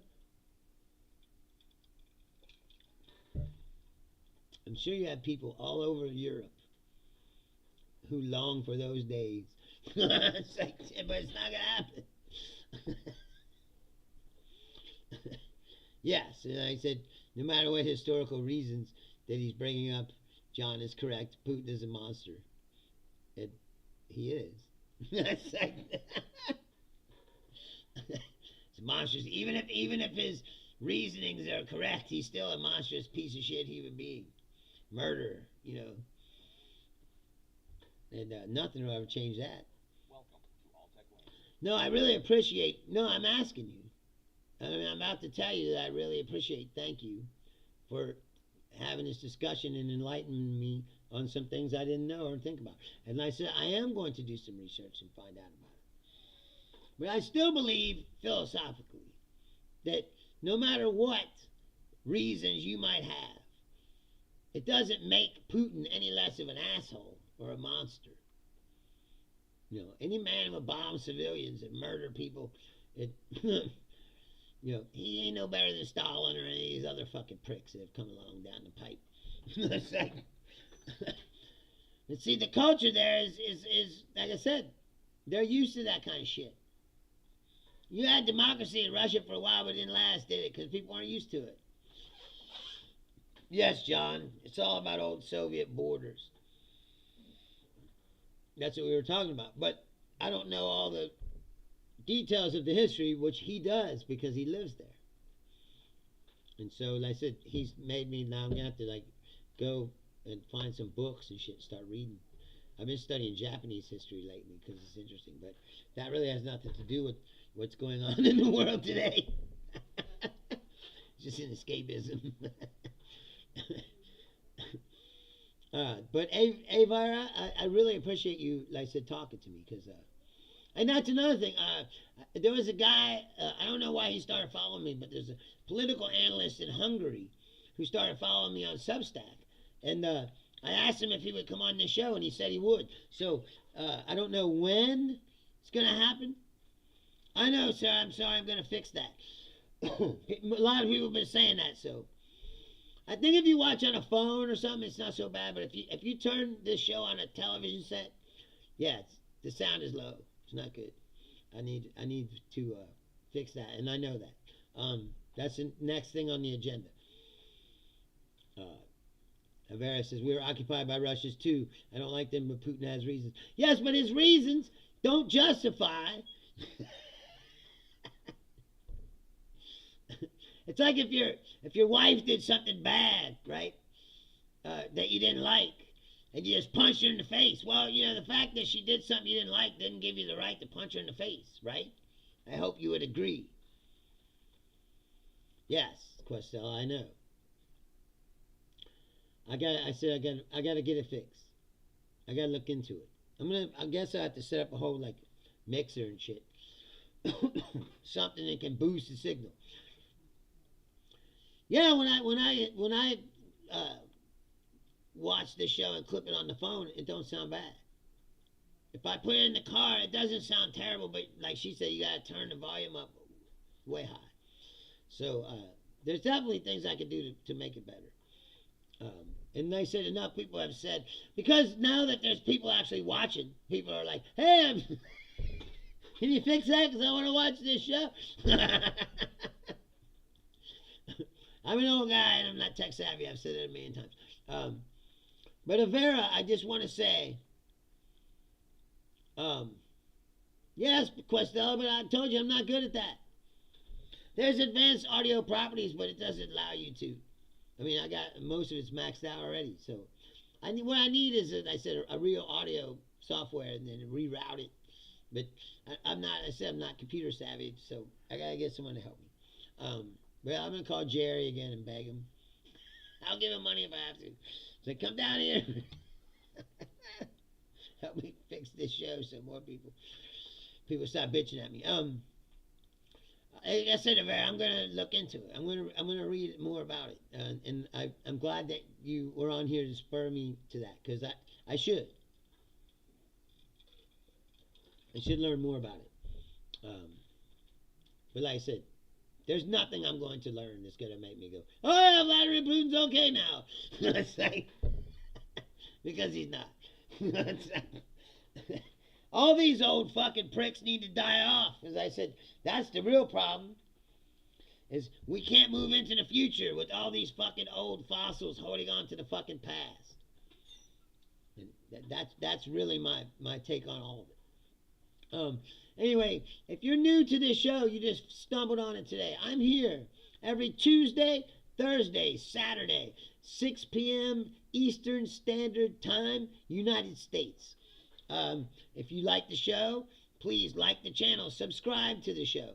I'm sure you have people all over Europe who long for those days. But it's not going to happen. Yes, and I said, No matter what historical reasons that he's bringing up, John is correct. Putin is a monster. It, he is. It's monstrous. Even if his reasonings are correct, he's still a monstrous piece of shit human being. Murderer, you know. And nothing will ever change that. Welcome to All Tech Land. No, I really appreciate. No, I'm asking you. I mean, I'm about to tell you that I really appreciate. Thank you for having this discussion and enlightening me on some things I didn't know or think about. And I said I am going to do some research and find out about it. But I still believe philosophically that no matter what reasons you might have, it doesn't make Putin any less of an asshole or a monster. You know, any man who bombs civilians and murder people, it, you know, he ain't no better than Stalin or any of these other fucking pricks that have come along down the pipe. It's like, and see, the culture there is like I said, they're used to that kind of shit. You had democracy in Russia for a while, but it didn't last, did it? Because people aren't used to it. Yes, John, it's all about old Soviet borders. That's what we were talking about. But I don't know all the details of the history, which he does because he lives there. And so, like I said, he's made me, now I'm going to have to like go and find some books and shit, start reading. I've been studying Japanese history lately because it's interesting, but that really has nothing to do with what's going on in the world today. It's just an escapism. But Avira, I really appreciate you, like I said, talking to me because, and that's another thing. There was a guy, I don't know why he started following me, but there's a political analyst in Hungary who started following me on Substack, and I asked him if he would come on this show, and he said he would. So I don't know when it's going to happen. I know, sir. I'm sorry. I'm going to fix that. A lot of people have been saying that, so. I think if you watch on a phone or something, it's not so bad. But if you turn this show on a television set, yeah, the sound is low. It's not good. I need to fix that, and I know that. That's the next thing on the agenda. Avera says we were occupied by Russians too. I don't like them, but Putin has reasons. Yes, but his reasons don't justify. It's like if your wife did something bad, right, that you didn't like, and you just punched her in the face. Well, you know, the fact that she did something you didn't like didn't give you the right to punch her in the face, right? I hope you would agree. Yes, Questel, I know. I gotta get it fixed. I gotta look into it. I guess I have to set up a whole like mixer and shit, something that can boost the signal. Yeah, when I watch the show and clip it on the phone, it don't sound bad. If I put it in the car, it doesn't sound terrible, but like she said, you gotta turn the volume up way high. So there's definitely things I can do to make it better. And they said enough people have said, because now that there's people actually watching, people are like, hey, can you fix that? Because I want to watch this show. I'm an old guy and I'm not tech savvy. I've said it a million times. But Avera, I just want to say, yes, Questel, but I told you I'm not good at that. There's advanced audio properties, but it doesn't allow you to. I mean, I got most of it's maxed out already. So what I need is, I said, a real audio software and then reroute it. But I'm not computer savvy, so I got to get someone to help me. But I'm going to call Jerry again and beg him. I'll give him money if I have to. So come down here. Help me fix this show so more people stop bitching at me. Like I said, I'm going to look into it. I'm going to read more about it. And I'm glad that you were on here to spur me to that, because I should. I should learn more about it. But like I said, there's nothing I'm going to learn that's going to make me go, oh, Vladimir Putin's okay now. It's like, because he's not. All these old fucking pricks need to die off. As I said, that's the real problem. is we can't move into the future with all these fucking old fossils holding on to the fucking past. And that's really my take on all of it. Anyway, if you're new to this show, you just stumbled on it today. I'm here every Tuesday, Thursday, Saturday, 6 p.m. Eastern Standard Time, United States. If you like the show, please like the channel, subscribe to the show,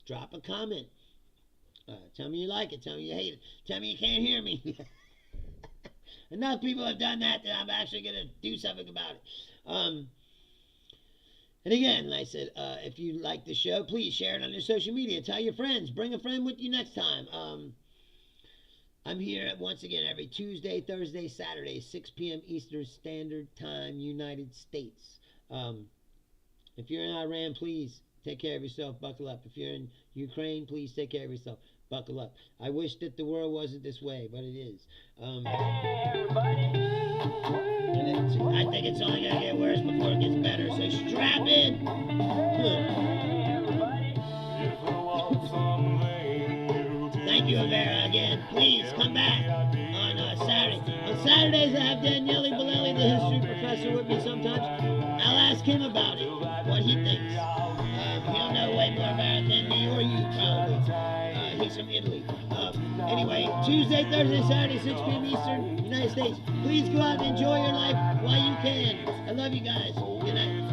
drop a comment, tell me you like it, tell me you hate it, tell me you can't hear me. Enough people have done that I'm actually going to do something about it. And again, like I said, if you like the show, please share it on your social media. Tell your friends. Bring a friend with you next time. I'm here once again every Tuesday, Thursday, Saturday, 6 p.m. Eastern Standard Time, United States. If you're in Iran, please take care of yourself. Buckle up. If you're in Ukraine, please take care of yourself. Buckle up. I wish that the world wasn't this way, but it is. I think it's only going to get worse before it gets better, so strap in. Thank you, Avera, again. Please come back on Saturday. On Saturdays, I have Daniele Bolelli, the history professor, with me sometimes. I'll ask him about it, what he thinks. He'll know way more about it than me or you, probably. He's from Italy. Anyway, Tuesday, Thursday, Saturday, 6 p.m. Eastern, United States. Please go out and enjoy your life while you can. I love you guys. Good night.